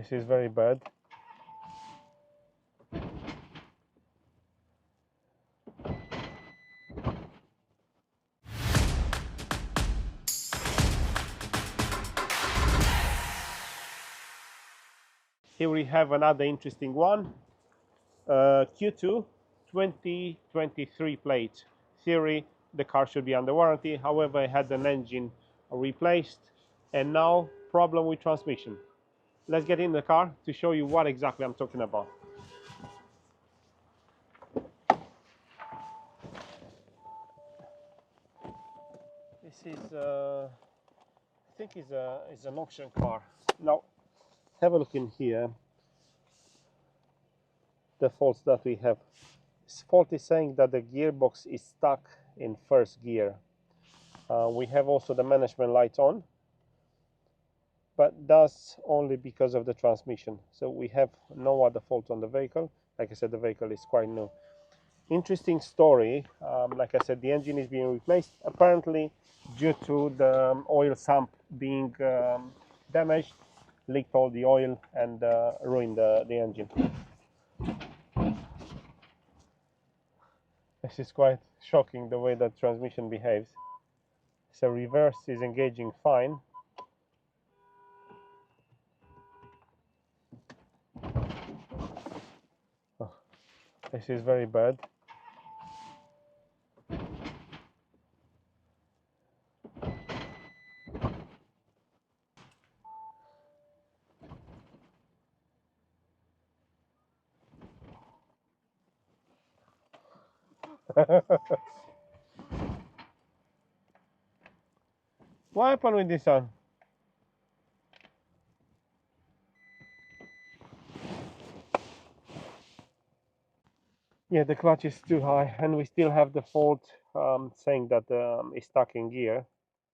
This is very bad. Here we have another interesting one. Q2 2023 plate. Theory, the car should be under warranty. However, I had an engine replaced and now problem with transmission. Let's get in the car to show you what exactly I'm talking about. This is, I think, is an auction car. Now, have a look in here. The faults that we have. This fault is saying that the gearbox is stuck in first gear. We have also the management light on, but that's only because of the transmission. So we have no other fault on the vehicle. Like I said, the vehicle is quite new. Interesting story. Like I said, the engine is being replaced apparently due to the oil sump being damaged, leaked all the oil and ruined the engine. This is quite shocking, the way that transmission behaves. So reverse is engaging fine. Oh, this is very bad. What happened with this one? Yeah, the clutch is too high, and we still have the fault saying that it's stuck in gear.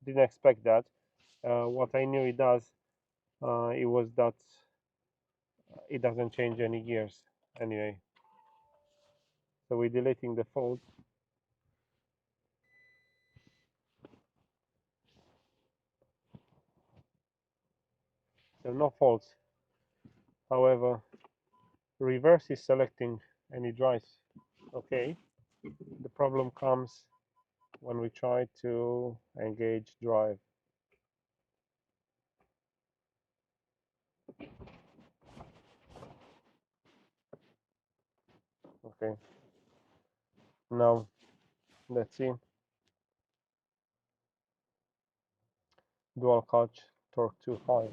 Didn't expect that. What I knew it does, it was that it doesn't change any gears anyway. So we're deleting the fault. So no faults. However, reverse is selecting and it drives okay. The problem comes when we try to engage drive. Okay. Now let's see. Dual clutch, torque too high.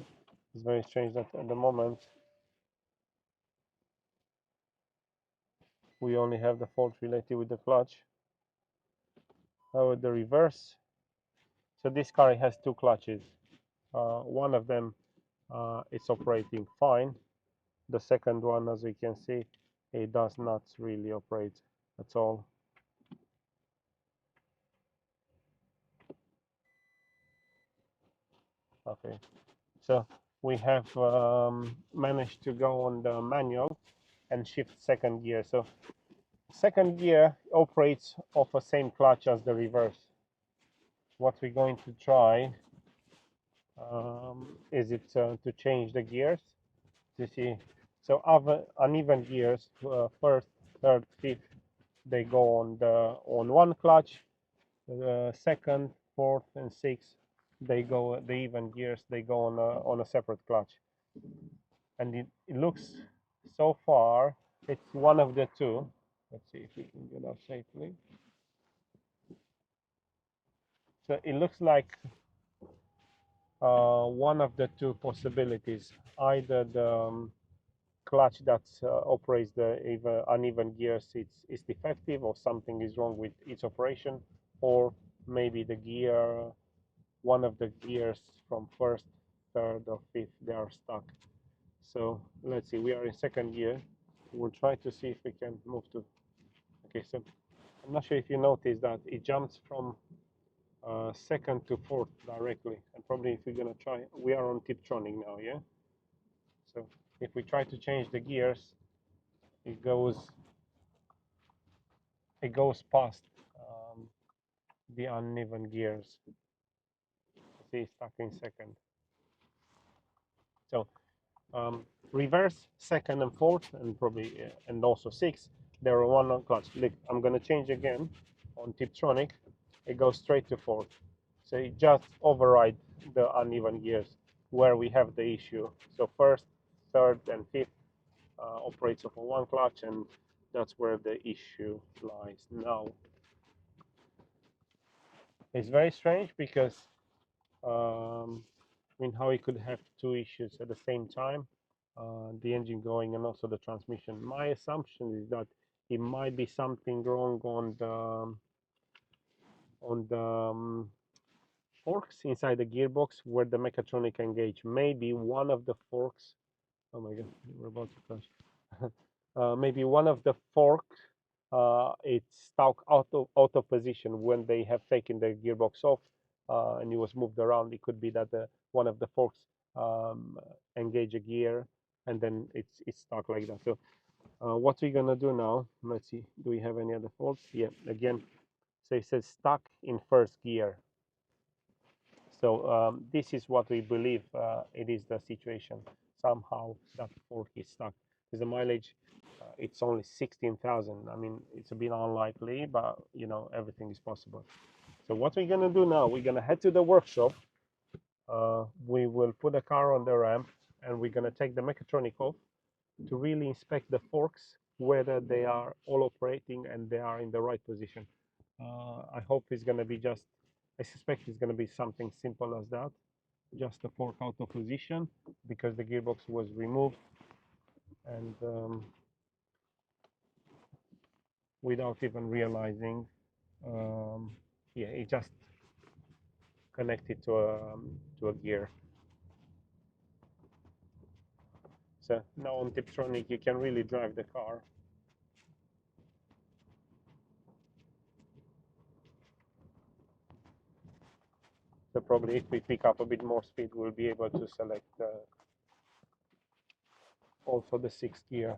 It's very strange that at the moment we only have the fault related with the clutch. However, the reverse. So this car has two clutches. One of them is operating fine. The second one, as you can see, it does not really operate at all. Okay, so we have managed to go on the manual and shift second gear. So second gear operates off the same clutch as the reverse. What we're going to try is it to change the gears to see. So uneven gears, first, third, fifth, they go on one clutch. Second, fourth, and sixth, they go, the even gears, they go on a separate clutch. And it looks, so far it's one of the two. Let's see if we can get out safely. So it looks like one of the two possibilities: either the clutch that operates the uneven gears is defective, or something is wrong with its operation, or maybe the gear, one of the gears from first, third, or fifth, they are stuck. So let's see, we are in second gear. We'll try to see if we can move to. Okay, so I'm not sure if you noticed that it jumps from second to fourth directly, and probably if we're gonna try, we are on Tiptronic now, yeah. So if we try to change the gears, it goes past the uneven gears. See, it's stuck in second. So Reverse, second and fourth, and probably and also sixth, there are one on clutch. Look, I'm gonna change again on Tiptronic. It goes straight to fourth, so it just override the uneven gears where we have the issue. So first, third, and fifth operates off of one clutch, and that's where the issue lies now. It's very strange because I mean, how it could have two issues at the same time, the engine going and also the transmission. My assumption is that it might be something wrong on the forks inside the gearbox where the Mechatronic engage. Maybe one of the forks. Oh my God, we're about to crash. Maybe one of the forks it's stuck out of position when they have taken the gearbox off and it was moved around. It could be that one of the forks engage a gear and then it's stuck like that. So what we're gonna do now? Let's see. Do we have any other faults? Yeah, again. So it says stuck in first gear. So this is what we believe it is the situation. Somehow that fork is stuck because the mileage it's only 16,000. I mean, it's a bit unlikely, but you know, everything is possible. So what we're gonna do now, we're gonna head to the workshop. We will put the car on the ramp and we're gonna take the Mechatronic off to really inspect the forks, whether they are all operating and they are in the right position. I hope it's gonna be just, I suspect it's gonna be something simple as that. Just a fork out of position because the gearbox was removed and without even realizing, yeah, it just connected to a gear. So now on Tiptronic you can really drive the car. So probably if we pick up a bit more speed, we'll be able to select also the sixth gear.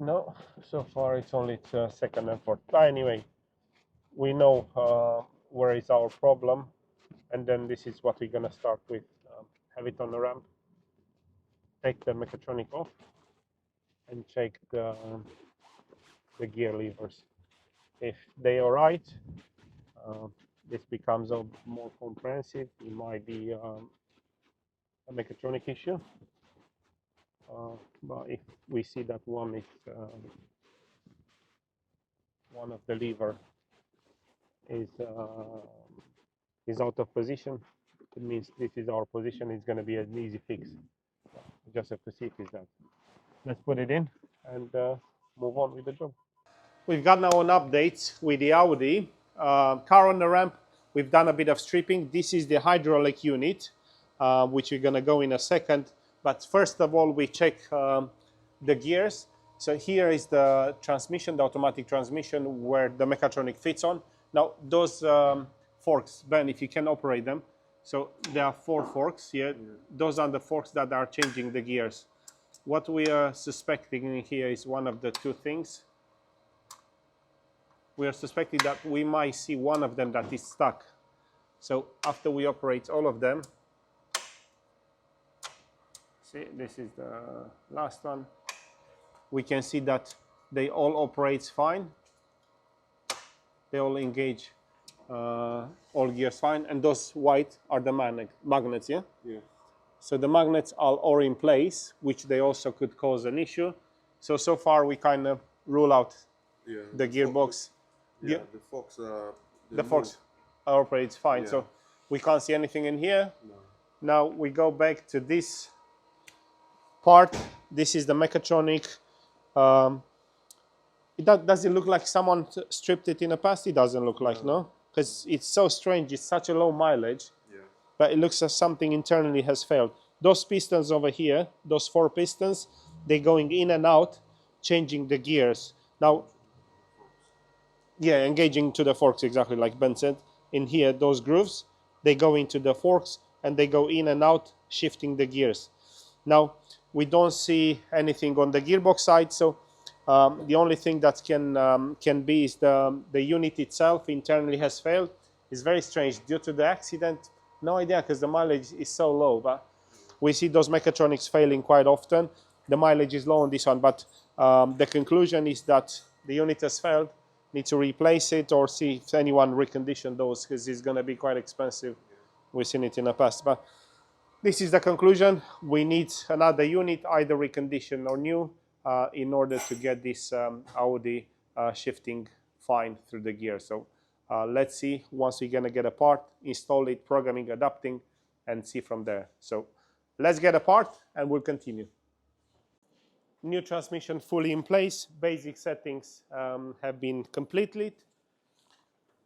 No, so far it's only second and fourth. But anyway, we know where is our problem, and then this is what we're gonna start with. Have it on the ramp, take the Mechatronic off, and check the gear levers. If they are right, this becomes a more comprehensive. It might be a Mechatronic issue, but if we see that one of the lever is out of position, it means this is our position. It's going to be an easy fix. We just have to see if it's that. Let's put it in and move on with the job. We've got now an update with the Audi. Car on the ramp, we've done a bit of stripping. This is the hydraulic unit, which we're going to go in a second. But first of all, we check the gears. So here is the transmission, the automatic transmission, where the Mechatronic fits on. Now, those forks, Ben, if you can operate them. So there are 4 forks here. Yeah. Those are the forks that are changing the gears. What we are suspecting here is one of the 2 things. We are suspecting that we might see one of them that is stuck. So after we operate all of them, see, this is the last one. We can see that they all operate fine. They all engage all gears fine, and those white are the magnets, yeah? Yeah. So the magnets are all in place, which they also could cause an issue. So far we kind of rule out the gearbox. Yeah, the forks operates fine. Yeah. So we can't see anything in here. No. Now we go back to this part. This is the Mechatronic. Does it look like someone stripped it in the past? It doesn't look like, no? Because it's so strange. It's such a low mileage. Yeah. But it looks as something internally has failed. Those pistons over here, those 4 pistons, they're going in and out, changing the gears. Now, yeah, engaging to the forks, exactly like Ben said. In here, those grooves, they go into the forks and they go in and out, shifting the gears. Now, We don't see anything on the gearbox side, so the only thing that can be is the unit itself internally has failed. It's very strange due to the accident. No idea, because the mileage is so low, but we see those Mechatronics failing quite often. The mileage is low on this one, but the conclusion is that the unit has failed. Need to replace it or see if anyone reconditioned those, because it's going to be quite expensive. We've seen it in the past, but this is the conclusion. We need another unit, either reconditioned or new, in order to get this Audi shifting fine through the gear. So let's see, once we're going to get a part, install it, programming, adapting, and see from there. So let's get a part and we'll continue. New transmission fully in place. Basic settings have been completed.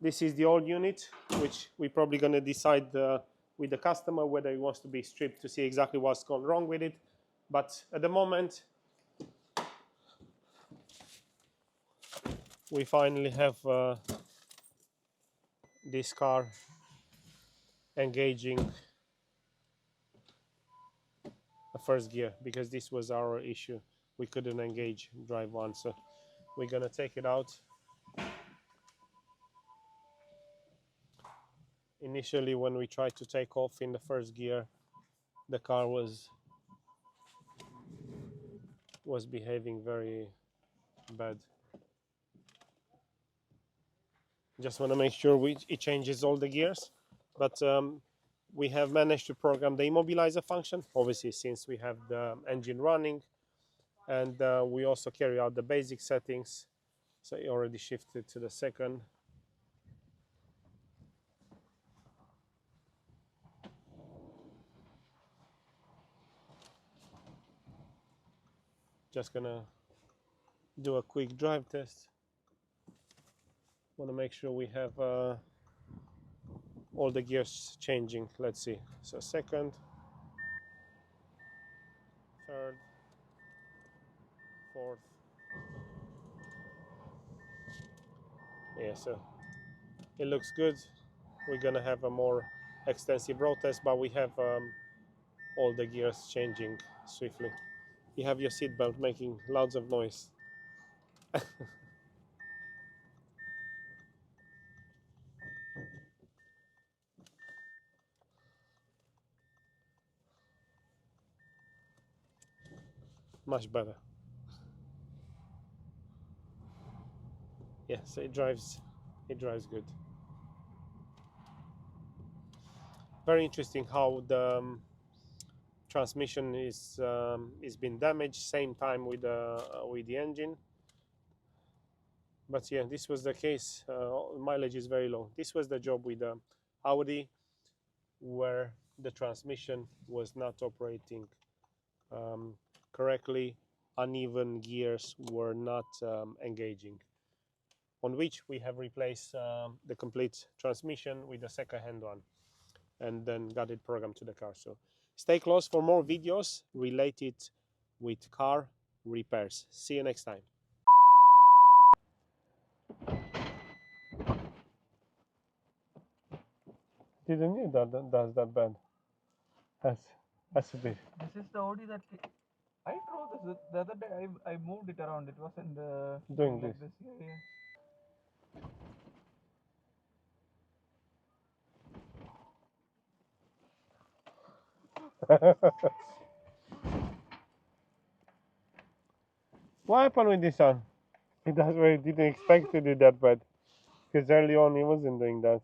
This is the old unit, which we're probably going to decide with the customer whether he wants to be stripped to see exactly what's gone wrong with it. But at the moment, we finally have this car engaging the first gear, because this was our issue. We couldn't engage drive one, so we're going to take it out. Initially, when we tried to take off in the first gear, the car was behaving very bad. Just want to make sure it changes all the gears, but we have managed to program the immobilizer function, obviously, since we have the engine running, and we also carry out the basic settings. So it already shifted to the second. Just gonna do a quick drive test. Want to make sure we have all the gears changing. Let's see. So second, third, fourth. Yeah, so it looks good. We're gonna have a more extensive road test, but we have all the gears changing swiftly. You have your seatbelt making loads of noise. Much better. Yeah, so it drives good. Very interesting how the transmission is been damaged same time with the engine. But yeah, this was the case. Mileage is very low. This was the job with the Audi, where the transmission was not operating correctly. Uneven gears were not engaging, on which we have replaced the complete transmission with a second-hand one, and then got it programmed to the car. So stay close for more videos related with car repairs. See you next time. Didn't you that's that bad? Has to be. This is the Audi that I drove this the other day. I moved it around. It wasn't Doing like this. Yeah, yeah. What happened with this one? That's why I didn't expect to do that, but because early on he wasn't doing that.